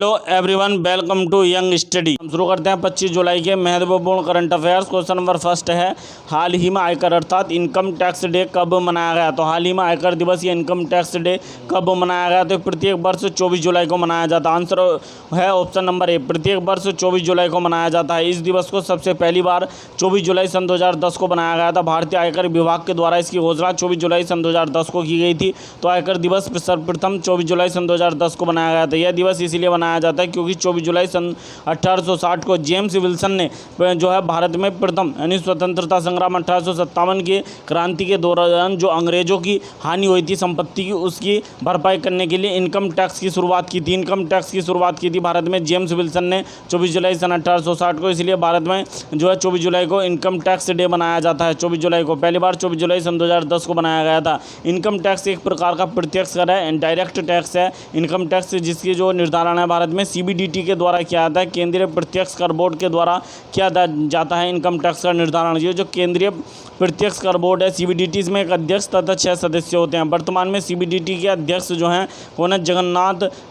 Hello everyone, welcome to young study. हम शुरू करते हैं 25 जुलाई के महत्वपूर्ण current affairs. Question number first है, हाल ही में आयकर अर्थात इनकम टैक्स डे कब मनाया गया? तो हाल ही में आयकर दिवस या इनकम टैक्स डे कब मनाया गया? तो प्रत्येक वर्ष 24 जुलाई को मनाया जाता है। आंसर है ऑप्शन नंबर ए, प्रत्येक वर्ष 24 जुलाई को मनाया जाता है। इस दिवस को सबसे पहली बार 24 जुलाई सन 2010 को बनाया गया था। भारतीय आयकर विभाग के द्वारा इसकी घोषणा 24 जुलाई सन 2010 को की गई थी। तो आयकर दिवस सर्वप्रथम 24 जुलाई सन 2010 को बनाया गया था। यह दिवस इसलिए बनाया जाता है क्योंकि 24 जुलाई सन 1860 को जेम्स विल्सन ने जो है भारत में प्रथम यानी स्वतंत्रता संग्राम 1857 के क्रांति के दौरान जो अंग्रेजों की हानि हुई थी संपत्ति की, उसकी भरपाई करने के लिए इनकम टैक्स की शुरुआत की थी। इनकम टैक्स की शुरुआत की थी भारत में जेम्स विल्सन ने 24 जुलाई सन 1860 को। इसलिए भारत में जो है 24 जुलाई को इनकम टैक्स डे मनाया जाता है। 24 जुलाई को पहली बार 24 जुलाई सन 2010 को बनाया गया था। इनकम टैक्स एक प्रकार का प्रत्यक्ष कर है, डायरेक्ट टैक्स है। इनकम टैक्स जिसकी जो निर्धारण है भारत में CBDT के द्वारा किया जाता है, केंद्रीय प्रत्यक्ष कर बोर्ड के द्वारा किया जाता है इनकम टैक्स का निर्धारण। ये जो केंद्रीय प्रत्यक्ष कर बोर्ड है CBDT, इसमें एक अध्यक्ष तथा 6 सदस्य होते हैं। वर्तमान में CBDT के अध्यक्ष जो हैं कौन है?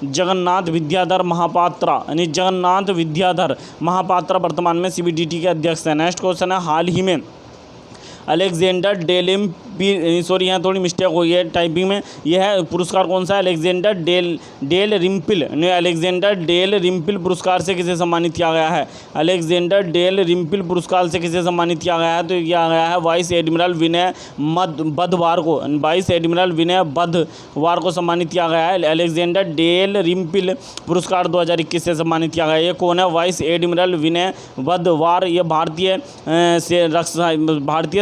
जगन्नाथ विद्याधर महापात्रा, यानी जगन्नाथ विद्याधर महापात्रा वर्तमान में CBDT के अध्यक्ष हैं। नेक्स्ट क्वेश्चन है, हाल ही में अलेक्जेंडर सॉरी यहाँ थोड़ी मिस्टेक हुई है टाइपिंग में। यह है पुरस्कार कौन सा है? अलेक्जेंडर डेल रिम्पिल, अलेक्जेंडर डेल रिम्पिल पुरस्कार से किसे सम्मानित किया गया है? अलेक्जेंडर डेल रिम्पिल पुरस्कार से किसे सम्मानित किया गया है? तो किया गया है वाइस एडमिरल विनय बधवार को। वाइस एडमिरल विनय बधवार को सम्मानित किया गया है। अलेक्जेंडर डेल रिम्पिल पुरस्कार 2021 से सम्मानित किया गया है। ये कौन है? वाइस एडमिरल विनय बधवार। ये भारतीय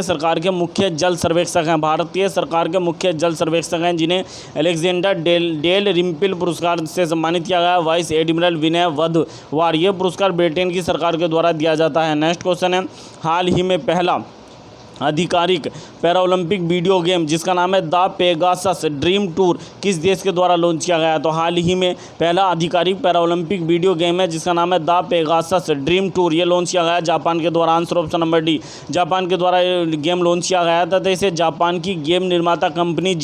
सरकार के मुख्य जल सर्वेक्षक हैं। भारतीय सरकार के मुख्य जल सर्वेक्षक हैं जिन्हें अलेक्जेंडर डेल रिम्पिल पुरस्कार से सम्मानित किया गया है। वाइस एडमिरल विनय बधवार। ये पुरस्कार ब्रिटेन की सरकार के द्वारा दिया जाता है। नेक्स्ट क्वेश्चन है, हाल ही में पहला आधिकारिक पैरालंपिक वीडियो गेम जिसका नाम है द पेगासस ड्रीम टूर किस देश के द्वारा लॉन्च किया गया है? तो हाल ही में पहला आधिकारिक पैरालंपिक वीडियो गेम है जिसका नाम है द पेगासस ड्रीम टूर। ये लॉन्च किया गया है जापान के द्वारा। Answer option number D, Japan के द्वारा ये गेम लॉन्च किया गया था। तो इसे जापान की गेम निर्माता कंपनी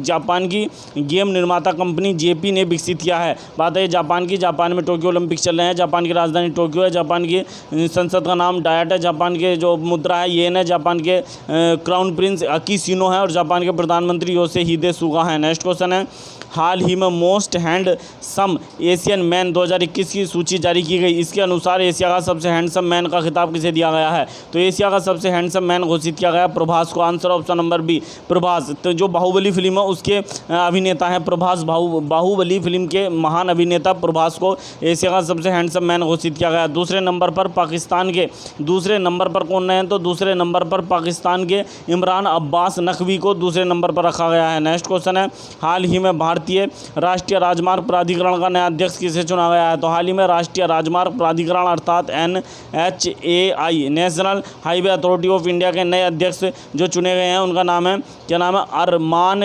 जापान की गेम निर्माता कंपनी JP ने विकसित किया है। बात है जापान की, जापान में टोक्यो ओलंपिक चल रहे हैं। जापान की राजधानी टोक्यो है। जापान की संसद का नाम डायट है। जापान के जो मुद्रा येन है। जापान के क्राउन प्रिंस अकिशिनो है और जापान के प्रधानमंत्री योशिहिदे सुगा हैं। नेक्स्ट क्वेश्चन है, हाल ही में मोस्ट हैंडसम एशियन मैन 2021 की सूची जारी की गई। इसके अनुसार एशिया का सबसे हैंडसम मैन का खिताब किसे दिया गया है? तो एशिया का सबसे हैंडसम मैन घोषित किया गया प्रभास को। Answer option number B, Prabhas. तो जो बाहुबली फिल्म है उसके अभिनेता हैं प्रभास। बाहुबली फिल्म के महान अभिनेता प्रभास को एशिया का सबसे हैंडसम मैन घोषित किया गया। दूसरे नंबर पर कौन है? तो दूसरे नंबर पर पाकिस्तान के इमरान अब्बास नकवी को दूसरे नंबर पर रखा गया है। नेक्स्ट क्वेश्चन है, हाल ही में भारतीय राष्ट्रीय राजमार्ग प्राधिकरण का नया अध्यक्ष किसे चुना गया है? तो हाल ही में राष्ट्रीय राजमार्ग प्राधिकरण अर्थात NHAI national Highway Authority of India के नए अध्यक्ष जो चुने गए हैं उनका नाम है, क्या नाम है? अरमान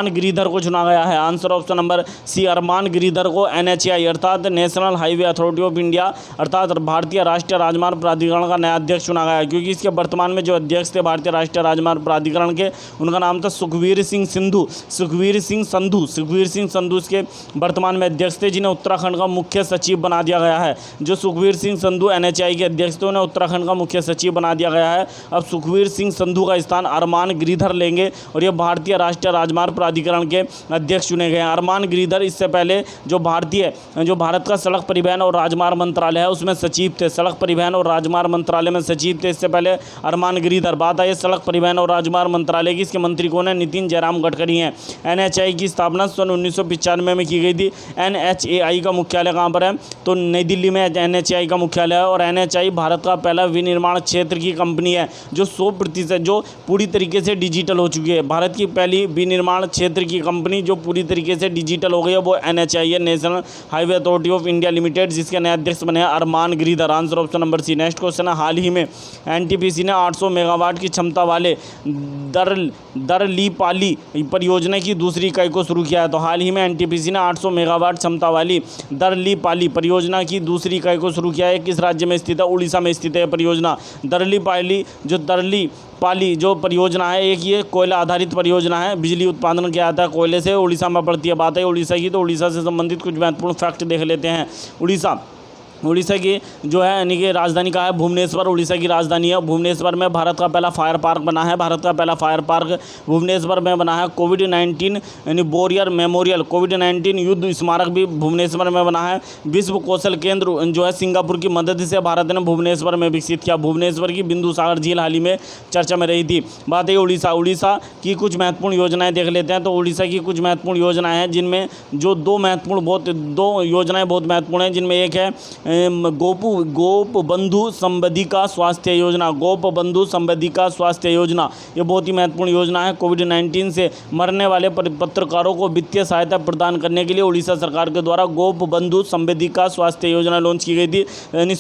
गिरिधर को चुना गया है। आंसर ऑप्शन नंबर सी, अरमान गिरिधर को NHAI अर्थात national Highway Authority of India अर्थात भारतीय राष्ट्रीय राजमार्ग प्राधिकरण का नया अध्यक्ष चुना गया है। क्योंकि इसके वर्तमान में जो अध्यक्ष थे भारतीय राष्ट्रीय राजमार्ग प्राधिकरण के, उनका नाम था सुखवीर सिंह संधू इसके वर्तमान में अध्यक्ष थे, जिन्हें उत्तराखंड का मुख्य सचिव बना दिया गया है। जो सुखवीर सिंह संधू NHAI के अध्यक्ष थे उन्हें उत्तराखंड का मुख्य सचिव बना दिया गया है। अब सुखवीर सिंह संधू का स्थान अरमान गिरिधर लेंगे और ये भारतीय राष्ट्रीय राजमार्ग प्राधिकरण के अध्यक्ष चुने गए हैं। अरमान गिरिधर इससे पहले जो भारत का सड़क परिवहन और राजमार्ग मंत्रालय है उसमें सचिव थे। सड़क परिवहन और राजमार्ग मंत्रालय में सचिव थे इससे पहले अरमान गिरिधर। बात आई सड़क परिवहन और राजमार्ग मंत्रालय की, इसके मंत्री कौन है? नितिन जयराम गडकरी हैं। NHAI की स्थापना सन 1995 में की गई थी। NHAI का मुख्यालय कहाँ पर है? तो नई दिल्ली में NHAI का मुख्यालय है। और NHAI भारत का पहला विनिर्माण क्षेत्र की कंपनी है जो 100% जो पूरी तरीके से डिजिटल हो चुकी है। भारत की पहली विनिर्माण क्षेत्र की कंपनी जो पूरी तरीके से डिजिटल हो गई है वो NHAI है, National Highway Authority of India Limited, जिसके नए अध्यक्ष बने हैं Aramane Giridhar. Answer option number C. Next question है, हाल ही में एनटीपीसी ने 800 मेगावाट की क्षमता वाले दरलीपाली परियोजना की दूसरी इकाई को शुरू किया है। तो हाल ही में एनटीपीसी ने 800 मेगावाट क्षमता वाली दरलीपाली परियोजना की दूसरी इकाई को शुरू किया है। किस राज्य में स्थित है? उड़ीसा में स्थित है परियोजना दरलीपाली जो परियोजना है, एक ये कोयला आधारित परियोजना है, बिजली उत्पादन किया जाता है कोयले से, उड़ीसा में पड़ती है। बात है उड़ीसा की, तो उड़ीसा से संबंधित कुछ महत्वपूर्ण फैक्ट देख लेते हैं। उड़ीसा की जो है यानी कि राजधानी का है भुवनेश्वर, उड़ीसा की राजधानी है। भुवनेश्वर में भारत का पहला फायर पार्क बना है, भारत का पहला फायर पार्क भुवनेश्वर में बना है। कोविड-19 यानी वॉरियर मेमोरियल, कोविड-19 युद्ध स्मारक भी भुवनेश्वर में बना है। विश्व कौशल केंद्र जो है सिंगापुर की मदद से भारत ने भुवनेश्वर में विकसित किया। भुवनेश्वर की बिंदु सागर झील हाल ही में चर्चा में रही थी। बात है उड़ीसा की कुछ महत्वपूर्ण योजनाएँ देख लेते हैं। तो उड़ीसा की कुछ महत्वपूर्ण योजनाएँ हैं, जिनमें जो दो योजनाएँ बहुत महत्वपूर्ण हैं, जिनमें एक है गोप बंधु संबंधिका स्वास्थ्य योजना। गोप बंधु संबंधिका स्वास्थ्य योजना ये बहुत ही महत्वपूर्ण योजना है। कोविड-19 से मरने वाले पत्रकारों को वित्तीय सहायता प्रदान करने के लिए उड़ीसा सरकार के द्वारा गोप बंधु संबंधिका स्वास्थ्य योजना लॉन्च की गई थी। यानी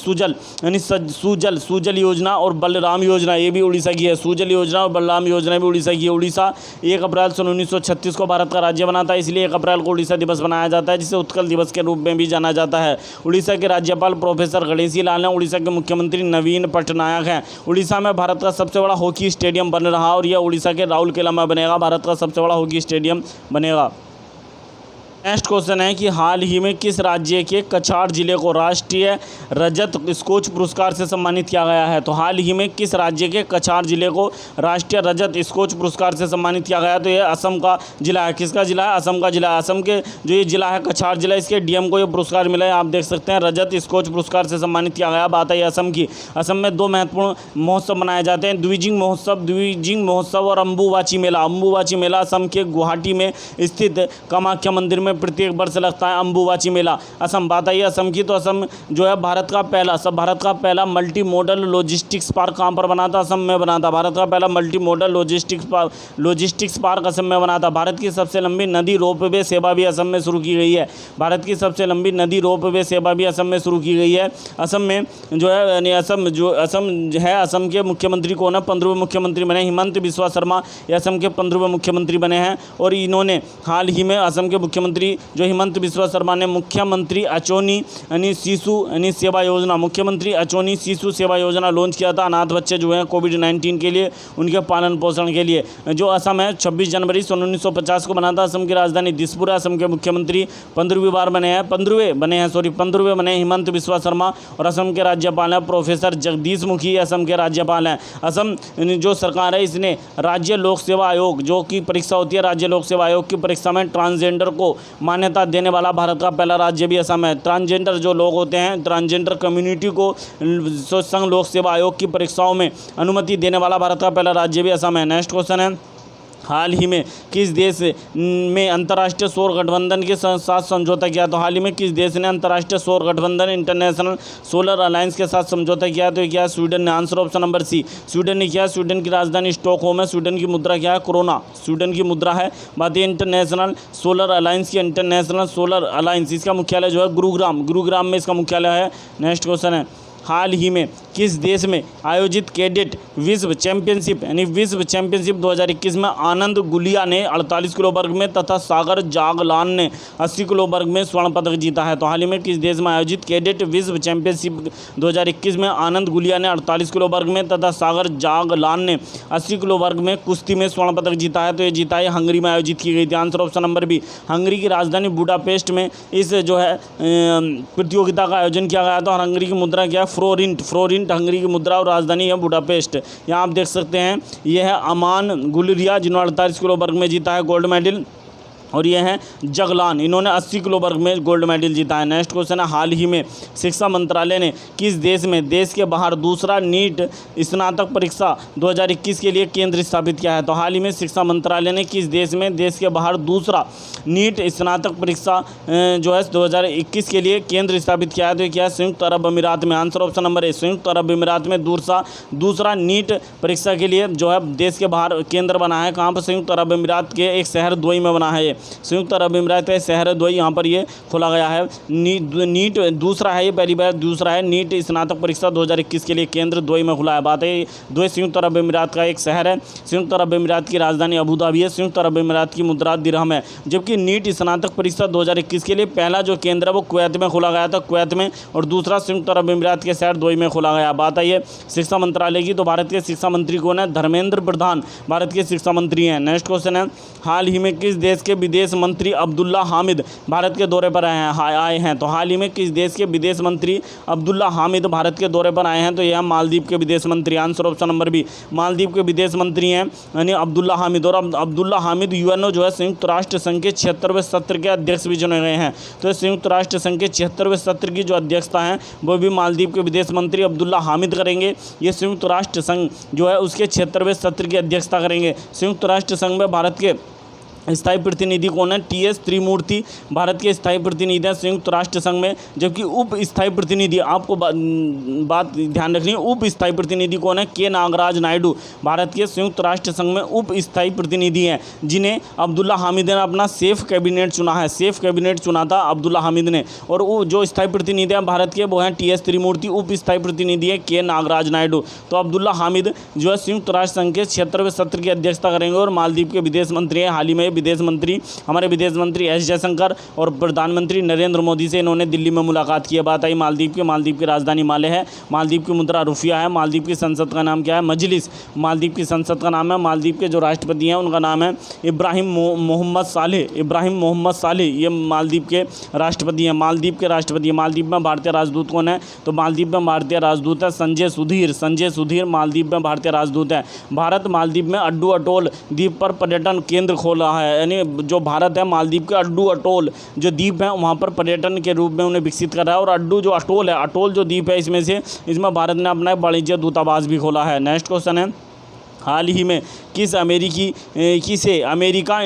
सुजल योजना और बलराम योजना ये भी उड़ीसा की है। सुजल योजना और बलराम योजना भी उड़ीसा की है। उड़ीसा 1 अप्रैल सन 1936 को भारत का राज्य बना था, इसलिए 1 अप्रैल को उड़ीसा दिवस मनाया जाता है, जिसे उत्कल दिवस के रूप में भी जाना जाता है। उड़ीसा के राज्यपाल प्रोफेसर गणेशी लाल हैं। उड़ीसा के मुख्यमंत्री नवीन पटनायक हैं। उड़ीसा में भारत का सबसे बड़ा हॉकी स्टेडियम बन रहा और यह उड़ीसा के राउरकेला में बनेगा। भारत का सबसे बड़ा हॉकी स्टेडियम बनेगा। नेक्स्ट क्वेश्चन है कि हाल ही में किस राज्य के कछार जिले को राष्ट्रीय रजत स्कोच पुरस्कार से सम्मानित किया गया है? तो हाल ही में किस राज्य के कछार जिले को राष्ट्रीय रजत स्कोच पुरस्कार से सम्मानित किया गया? तो ये असम का जिला है। किसका जिला है? असम का जिला है। असम के जो ये जिला है कछार जिला, इसके डीएम को ये पुरस्कार मिला है। आप देख सकते हैं रजत स्कोच पुरस्कार से सम्मानित किया गया। बात है असम की। असम में 2 महत्वपूर्ण महोत्सव मनाए जाते हैं, द्विजिंग महोत्सव और अम्बुबाची मेला। अम्बुबाची मेला असम के गुवाहाटी में स्थित कामाख्या मंदिर में प्रत्येक वर्ष लगता है अम्बुबाची मेला। असम, बात आई असम की, तो असम जो है भारत का पहला मल्टी मॉडल लॉजिस्टिक्स पार्क कहाँ पर बना था? असम में बना था। भारत का पहला multi modal logistics park Assam में बना था। भारत की सबसे लंबी नदी रोपवे सेवा भी असम में शुरू की गई है। भारत की सबसे लंबी नदी रोपवे सेवा भी असम में शुरू की गई है। असम में जो है यानी असम के मुख्यमंत्री कौन है? 15वें मुख्यमंत्री बने हिमंत बिस्वा शर्मा, ये असम के 15वें मुख्यमंत्री बने हैं। और इन्होंने हाल ही में असम के मुख्यमंत्री जो हिमंत बिस्वा शर्मा ने मुख्यमंत्री अचोनी शिशु सेवा योजना लॉन्च किया था। अनाथ बच्चे जो हैं कोविड-19 के लिए उनके पालन पोषण के लिए। जो असम है 26 जनवरी सन 1950 को बना था। असम की राजधानी दिसपुर है। असम के मुख्यमंत्री 15वें बने हिमंत बिस्वा शर्मा। और असम के राज्यपाल हैं प्रोफेसर जगदीश मुखी, असम के राज्यपाल हैं। असम जो सरकार है इसने राज्य लोक सेवा आयोग जो की परीक्षा होती है, राज्य लोक सेवा आयोग की परीक्षा में ट्रांसजेंडर को मान्यता देने वाला भारत का पहला राज्य भी असम है। ट्रांसजेंडर जो लोग होते हैं, ट्रांसजेंडर कम्युनिटी को संघ लोक सेवा आयोग की परीक्षाओं में अनुमति देने वाला भारत का पहला राज्य भी असम है। नेक्स्ट क्वेश्चन है हाल ही में किस देश में अंतर्राष्ट्रीय सौर गठबंधन के साथ समझौता किया? तो हाल ही में किस देश ने अंतर्राष्ट्रीय सौर गठबंधन इंटरनेशनल सोलर अलायंस के साथ समझौता किया? तो क्या स्वीडन ने। Answer option number C, Sweden ने किया। स्वीडन की राजधानी स्टॉकहोम है। स्वीडन की मुद्रा क्या है? कोरोना स्वीडन की मुद्रा है। बात है इंटरनेशनल सोलर अलायंस की। इंटरनेशनल सोलर अलायंस इसका मुख्यालय जो है गुरुग्राम में इसका मुख्यालय है। नेक्स्ट क्वेश्चन है हाल ही में किस देश में आयोजित कैडेट विश्व चैंपियनशिप 2021 में आनंद गुलिया ने 48 किलो वर्ग में तथा सागर जागलान ने 80 किलो वर्ग में स्वर्ण पदक जीता है? तो हाल ही में किस देश में आयोजित कैडेट विश्व चैंपियनशिप 2021 में आनंद गुलिया ने 48 किलो वर्ग में तथा सागर जागलान ने 80 किलो वर्ग में कुश्ती में स्वर्ण पदक जीता है? तो ये जीता है हंगरी में आयोजित की गई थी। Answer option number B, Hungary की राजधानी बुडापेस्ट में इस जो है प्रतियोगिता का आयोजन किया गया था। और हंगरी की मुद्रा क्या है? फ्लोरिंट हंगरी की मुद्रा और राजधानी है बुडापेस्ट। यहाँ आप देख सकते हैं यह है अमान गुलरिया जिन्होंने 48 किलो वर्ग में जीता है गोल्ड मेडल। और ये हैं जगलान, इन्होंने 80 किलो वर्ग में गोल्ड मेडल जीता है। नेक्स्ट क्वेश्चन है हाल ही में शिक्षा मंत्रालय ने किस देश में देश के बाहर दूसरा नीट स्नातक परीक्षा 2021 के लिए केंद्र स्थापित किया है? तो हाल ही में शिक्षा मंत्रालय ने किस देश में देश के बाहर दूसरा नीट स्नातक परीक्षा जो है 2021 के लिए केंद्र स्थापित किया है? तो क्या है? संयुक्त अरब अमीरात में। आंसर ऑप्शन नंबर ए, संयुक्त अरब अमीरात में दूसरा नीट परीक्षा के लिए जो है देश के बाहर केंद्र बना है। कहाँ पर? संयुक्त अरब अमीरात के एक शहर दुबई में बना है ये। संयुक्त अरब अमीरात का शहर है दुबई, यहाँ पर ये खोला गया है। नीट दूसरा है, ये पहली बार दूसरा है। नीट स्नातक परीक्षा 2021 के लिए केंद्र दुबई में खुला है। बात है दुबई संयुक्त अरब अमीरात का एक शहर है। संयुक्त अरब अमीरात की राजधानी अबू धाबी है। संयुक्त अरब अमीरात की मुद्रा दिरहम है। जबकि नीट स्नातक परीक्षा 2021 के लिए पहला जो केंद्र है वो कुवैत में खोला गया था, कुवैत में, और दूसरा संयुक्त अरब अमीरात के शहर दुबई में खोला गया। बात आई है शिक्षा मंत्रालय की, तो भारत के शिक्षा मंत्री कौन है? धर्मेंद्र प्रधान भारत के शिक्षा मंत्री हैं। नेक्स्ट क्वेश्चन है, हाल ही में किस देश के विदेश मंत्री अब्दुल्ला हामिद भारत के दौरे पर आए हैं? तो हाल ही में किस देश के विदेश मंत्री अब्दुल्ला हामिद भारत के दौरे पर आए हैं? तो यह मालदीव के विदेश मंत्री। Answer option number B, Maldives के विदेश मंत्री हैं यानी अब्दुल्ला हामिद। और अब्दुल्ला हामिद यूएनओ जो है संयुक्त राष्ट्र संघ के 76वें सत्र के अध्यक्ष भी चुने गए हैं। तो संयुक्त राष्ट्र संघ के 76वें सत्र की जो अध्यक्षता है वो भी मालदीव के विदेश मंत्री अब्दुल्ला हामिद करेंगे। ये संयुक्त राष्ट्र संघ जो है उसके 76वें सत्र की अध्यक्षता करेंगे। संयुक्त राष्ट्र संघ में भारत के स्थायी प्रतिनिधि कौन है? टी.एस. त्रिमूर्ति भारत के स्थायी प्रतिनिधि हैं संयुक्त राष्ट्र संघ में। जबकि उप स्थायी प्रतिनिधि, आपको बात ध्यान रखनी है, उप स्थायी प्रतिनिधि कौन है? के नागराज नायडू भारत के संयुक्त राष्ट्र संघ में उप स्थायी प्रतिनिधि हैं, जिन्हें अब्दुल्ला हामिद ने अपना सेफ कैबिनेट चुना है। सेफ कैबिनेट चुना था अब्दुल्ला हामिद ने। और वो जो स्थायी प्रतिनिधि हैं भारत के वो हैं टी.एस. त्रिमूर्ति, उप स्थायी प्रतिनिधि है के नागराज नायडू। तो अब्दुल्ला हामिद जो है संयुक्त राष्ट्र संघ के 76वें सत्र की अध्यक्षता करेंगे और मालदीव के विदेश मंत्री हैं। हाल ही में विदेश मंत्री, हमारे विदेश मंत्री एस जयशंकर और प्रधानमंत्री नरेंद्र मोदी से इन्होंने दिल्ली में मुलाकात की है। बात आई मालदीव की राजधानी माले है। मालदीव की मुद्रा रुपया है। मालदीव की संसद का नाम क्या है? मजलिस। मालदीव की संसद का नाम है। मालदीव के जो राष्ट्रपति हैं उनका नाम है इब्राहिम मोहम्मद सालेह। इब्राहिम मोहम्मद सालेह ये मालदीव के राष्ट्रपति हैं। मालदीव के राष्ट्रपति। मालदीव में भारतीय राजदूत कौन है? तो मालदीव में भारतीय राजदूत है संजय सुधीर। संजय सुधीर मालदीव में भारतीय राजदूत है। भारत मालदीव में अड्डू अटोल द्वीप पर पर्यटन केंद्र खोला है। यानी जो भारत है मालदीव के अड्डू अटोल जो द्वीप है वहाँ पर पर्यटन के रूप में उन्हें विकसित कर रहा है। और अड्डू जो अटोल है, अटोल जो द्वीप है इसमें भारत ने अपना वाणिज्य दूतावास भी खोला है। नेक्स्ट क्वेश्चन है, हाल ही में किसे America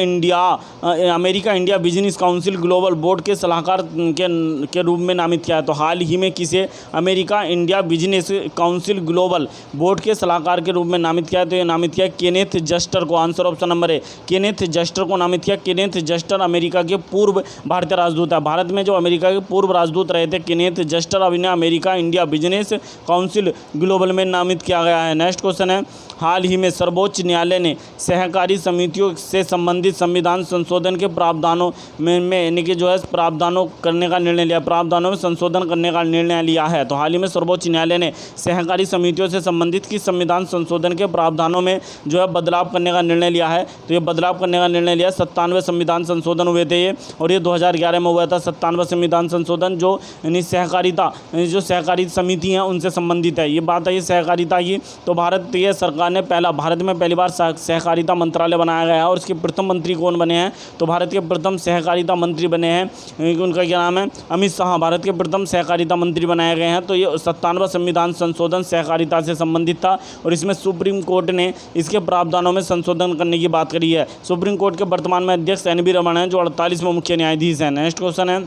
India business council global board के सलाहकार के रूप में नामित किया है? तो हाल ही में किसे America India business council global board के सलाहकार के रूप में नामित किया है? तो ये नामित किया केनेथ जस्टर को। आंसर ऑप्शन नंबर है, केनेथ जस्टर को नामित किया। केनेथ जस्टर अमेरिका के पूर्व भारतीय राजदूत है। भारत में जो अमेरिका के पूर्व राजदूत रहे थे केनेथ जस्टर, अब इन्हें America India business council global में नामित किया गया है। नेक्स्ट क्वेश्चन है, हाल ही में सर्वोच्च न्यायालय ने सहकारी समितियों से संबंधित संविधान संशोधन के प्रावधानों में यानी कि जो है प्रावधानों करने का निर्णय लिया, प्रावधानों में संशोधन करने का निर्णय लिया है। तो हाल ही में सर्वोच्च न्यायालय ने सहकारी समितियों से संबंधित किस संविधान संशोधन के प्रावधानों में जो है बदलाव करने का निर्णय लिया है? तो ये बदलाव करने का निर्णय लिया 97 संविधान संशोधन हुए थे ये, और ये 2011 में हुआ था 97 संविधान संशोधन जो यानी सहकारिता जो सहकारी समिति हैं उनसे संबंधित है। ये बात है सहकारिता की। तो भारतीय सरकार ने भारत में पहली बार सहकारिता मंत्रालय बनाया गया है। और इसके प्रथम मंत्री कौन बने हैं? तो भारत के प्रथम सहकारिता मंत्री बने हैं, उनका क्या नाम है? अमित शाह भारत के प्रथम सहकारिता मंत्री बनाए गए हैं। तो ये 97वां संविधान संशोधन सहकारिता से संबंधित था और इसमें सुप्रीम कोर्ट ने इसके प्रावधानों में संशोधन करने की बात करी है। सुप्रीम कोर्ट के वर्तमान में अध्यक्ष एन.वी. रमन हैं जो 48वें मुख्य न्यायाधीश हैं। नेक्स्ट क्वेश्चन है,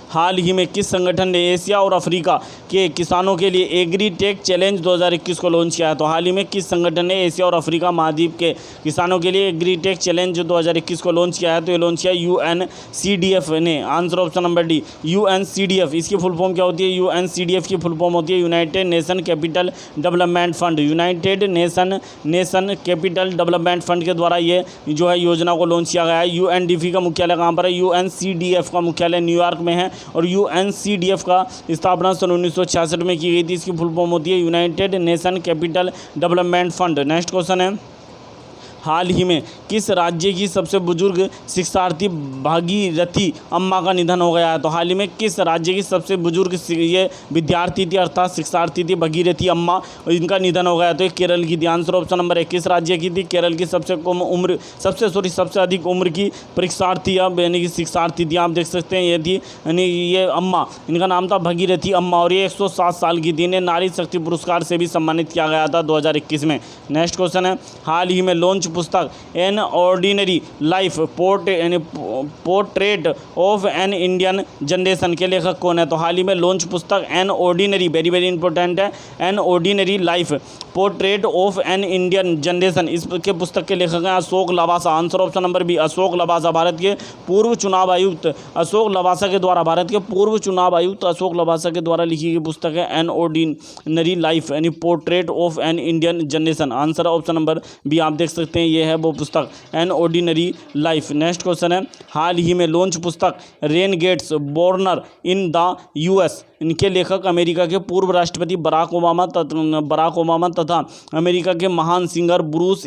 हाल ही में किस संगठन ने एशिया और अफ्रीका के किसानों के लिए एग्रीटेक चैलेंज 2021 को लॉन्च किया है? तो हाल ही में किस संगठन ने एशिया और अफ्रीका महाद्वीप के किसानों के लिए एग्रीटेक चैलेंज 2021 को लॉन्च किया है? तो ये लॉन्च किया UNCDF ने। Answer option number D, UNCDF। इसकी फुल फॉर्म क्या होती है? UNCDF की फुल फॉर्म होती है United nation capital development fund. United nation capital development fund के द्वारा ये जो है योजना को लॉन्च किया गया है। UNDP का मुख्यालय कहाँ पर है? UNCDF का मुख्यालय न्यूयॉर्क में है। और UNCDF का स्थापना सन 1966 में की गई थी। इसकी फुल फॉर्म होती है United nation capital development fund. Next question है, हाल ही में किस राज्य की सबसे बुजुर्ग शिक्षार्थी भागीरथी अम्मा का निधन हो गया है? तो हाल ही में किस राज्य की सबसे बुजुर्ग ये विद्यार्थी थी अर्थात शिक्षार्थी थी भागीरथी अम्मा, इनका निधन हो गया? तो ये केरल की थी। आंसर ऑप्शन नंबर है, किस राज्य की थी? केरल की सबसे अधिक उम्र की परीक्षार्थी यानी कि शिक्षार्थी थी। आप देख सकते हैं ये थी यानी ये अम्मा, इनका नाम था भागीरथी अम्मा और ये 107 साल की थी। इन्हें नारी शक्ति पुरस्कार से भी सम्मानित किया गया था 2021 में। नेक्स्ट क्वेश्चन है, हाल ही में लॉन्च पुस्तक एन ऑर्डिनरी लाइफ पोर्ट यानी portrait of an Indian generation के लेखक कौन है? तो हाल ही में लॉन्च पुस्तक an ordinary, very very important है, an ordinary life portrait of an Indian generation, इसके पुस्तक के लेखक हैं Ashok Lavasa. Answer option number B Ashok Lavasa. Bharat के पूर्व चुनाव आयुक्त अशोक लवासा के द्वारा, भारत के पूर्व चुनाव आयुक्त अशोक लवासा के द्वारा लिखी गई पुस्तक है एन ऑर्डिनरी लाइफ यानी portrait of an Indian generation. Answer option number B आप देख सकते हैं, ये है वो पुस्तक an ordinary life. Next question है, हाल ही में लॉन्च पुस्तक रेनगेट्स बॉर्नर इन द यूएस, इनके लेखक अमेरिका के पूर्व राष्ट्रपति बराक ओबामा तथा अमेरिका के महान सिंगर ब्रूस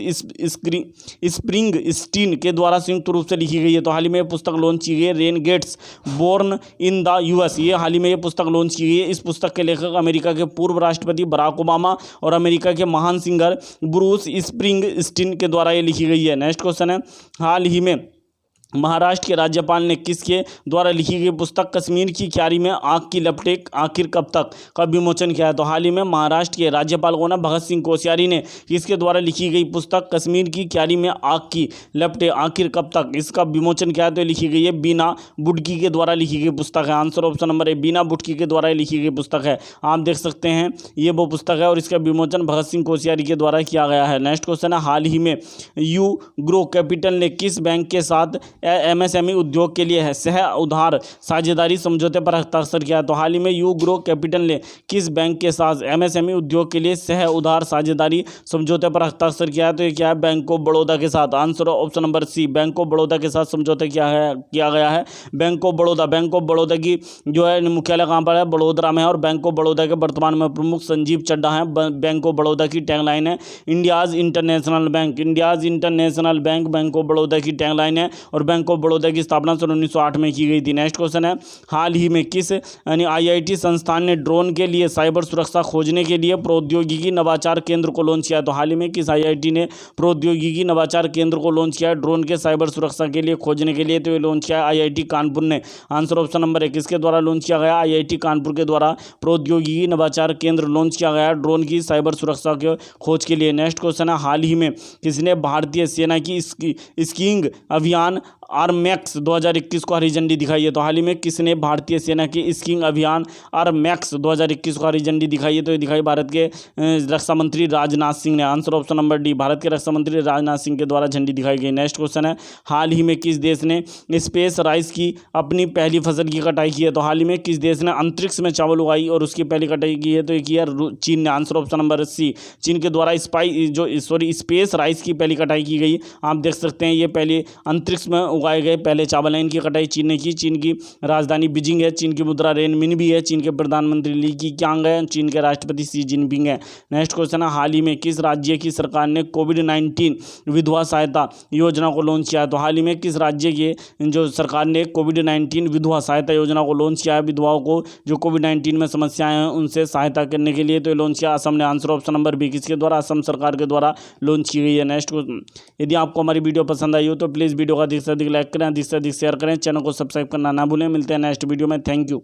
स्प्रिंगस्टीन के द्वारा संयुक्त रूप से लिखी गई है। तो हाल ही में ये पुस्तक लॉन्च की गई है, रेनगेट्स बॉर्न इन द यूएस, ये हाल ही में ये पुस्तक लॉन्च की गई है। इस पुस्तक के लेखक अमेरिका के पूर्व राष्ट्रपति बराक ओबामा और अमेरिका के महान सिंगर ब्रूस स्प्रिंगस्टीन के द्वारा ये लिखी गई है। नेक्स्ट क्वेश्चन है, हाल ही में महाराष्ट्र के राज्यपाल ने किसके द्वारा लिखी गई पुस्तक कश्मीर की क्यारी में आग की लपटें आखिर कब तक का विमोचन किया है? तो हाल ही में महाराष्ट्र के राज्यपाल को ना भगत सिंह कोश्यारी ने किसके द्वारा लिखी गई पुस्तक कश्मीर की क्यारी में आग की लपटें आखिर कब तक, इसका विमोचन किया है? तो लिखी गई है बीना बुडकी के द्वारा लिखी गई पुस्तक है। आंसर ऑप्शन नंबर ए बीना बुडकी के द्वारा लिखी गई पुस्तक है। आप देख सकते हैं ये वो पुस्तक है और इसका विमोचन भगत सिंह कोश्यारी के द्वारा किया गया है। नेक्स्ट क्वेश्चन है, हाल ही में यू ग्रो कैपिटल ने किस बैंक के साथ एमएसएमई उद्योग के लिए है सह उधार साझेदारी समझौते पर हस्ताक्षर किया? तो हाल ही में यू ग्रो कैपिटल ने किस बैंक के साथ एमएसएमई उद्योग के लिए सह उधार साझेदारी समझौते पर हस्ताक्षर किया है? तो ये क्या है? बैंक ऑफ बड़ौदा के साथ। Answer option number C, bank of Baroda के साथ समझौता किया गया है। बैंक ऑफ बड़ौदा की जो है मुख्यालय कहाँ पर है? बड़ोदरा में है। और बैंक ऑफ बड़ौदा के वर्तमान में प्रमुख संजीव चड्ढा हैं। बैंक ऑफ बड़ौदा की टैगलाइन है India's international bank, bank of Baroda की टैगलाइन है। और बैंक ऑफ बड़ौदा की स्थापना सन 1908 में की गई थी। नेक्स्ट क्वेश्चन है, हाल ही में किस यानी आईआईटी संस्थान ने ड्रोन के लिए साइबर सुरक्षा खोजने के लिए प्रौद्योगिकी नवाचार केंद्र को लॉन्च किया? तो हाल ही में किस आईआईटी ने प्रौद्योगिकी नवाचार केंद्र को लॉन्च किया ड्रोन के साइबर सुरक्षा के लिए खोजने के लिए? तो ये लॉन्च किया आईआईटी कानपुर ने। आंसर ऑप्शन नंबर ए किसके द्वारा लॉन्च किया गया? आईआईटी कानपुर के द्वारा प्रौद्योगिकी नवाचार केंद्र लॉन्च किया गया ड्रोन की साइबर सुरक्षा के खोज के लिए। नेक्स्ट क्वेश्चन है, हाल ही में किसने भारतीय सेना की स्कीइंग अभियान आरमैक्स 2021 को हरी झंडी दिखाई है? तो हाल ही में किसने भारतीय सेना की स्कीइंग अभियान आरमैक्स 2021 को हरी झंडी दिखाई है? तो ये दिखाई भारत के रक्षा मंत्री राजनाथ सिंह ने। Answer option number D, Bharat के रक्षा मंत्री राजनाथ सिंह के द्वारा झंडी दिखाई गई। नेक्स्ट क्वेश्चन है, हाल ही में किस देश ने स्पेस राइस की अपनी पहली फसल की कटाई की है? तो हाल ही में किस देश ने अंतरिक्ष में चावल उगाई और उसकी पहली कटाई की है? तो ये किया चीन ने। आंसर ऑप्शन नंबर सी, चीन के द्वारा स्पेस राइस की पहली कटाई की गई। आप देख सकते हैं ये पहले अंतरिक्ष में उगाए गए पहले चावल हैं, इनकी कटाई चीन ने की। चीन की राजधानी बीजिंग है, चीन की मुद्रा रेनमिनबी है, चीन के प्रधानमंत्री ली कीक्यांग है, चीन के राष्ट्रपति शी जिनपिंग है। नेक्स्ट क्वेश्चन है, हाल ही में किस राज्य की सरकार ने कोविड-19 विधवा सहायता योजना को लॉन्च किया है? तो हाल ही में किस राज्य की जो सरकार ने कोविड-19 विधवा सहायता योजना को लॉन्च किया है? विधवाओं को जो कोविड-19 में समस्याएं हैं उनसे सहायता करने के लिए तो लॉन्च किया असम ने। आंसर ऑप्शन नंबर बी किसके द्वारा? असम सरकार के द्वारा लॉन्च की गई है। नेक्स्ट क्वेश्चन, यदि आपको हमारी वीडियो पसंद आई हो तो प्लीज़ वीडियो का अधिक से अधिक लाइक करें, अधिक से अधिक शेयर करें, चैनल को सब्सक्राइब करना ना भूलें। मिलते हैं नेक्स्ट वीडियो में। Thank you.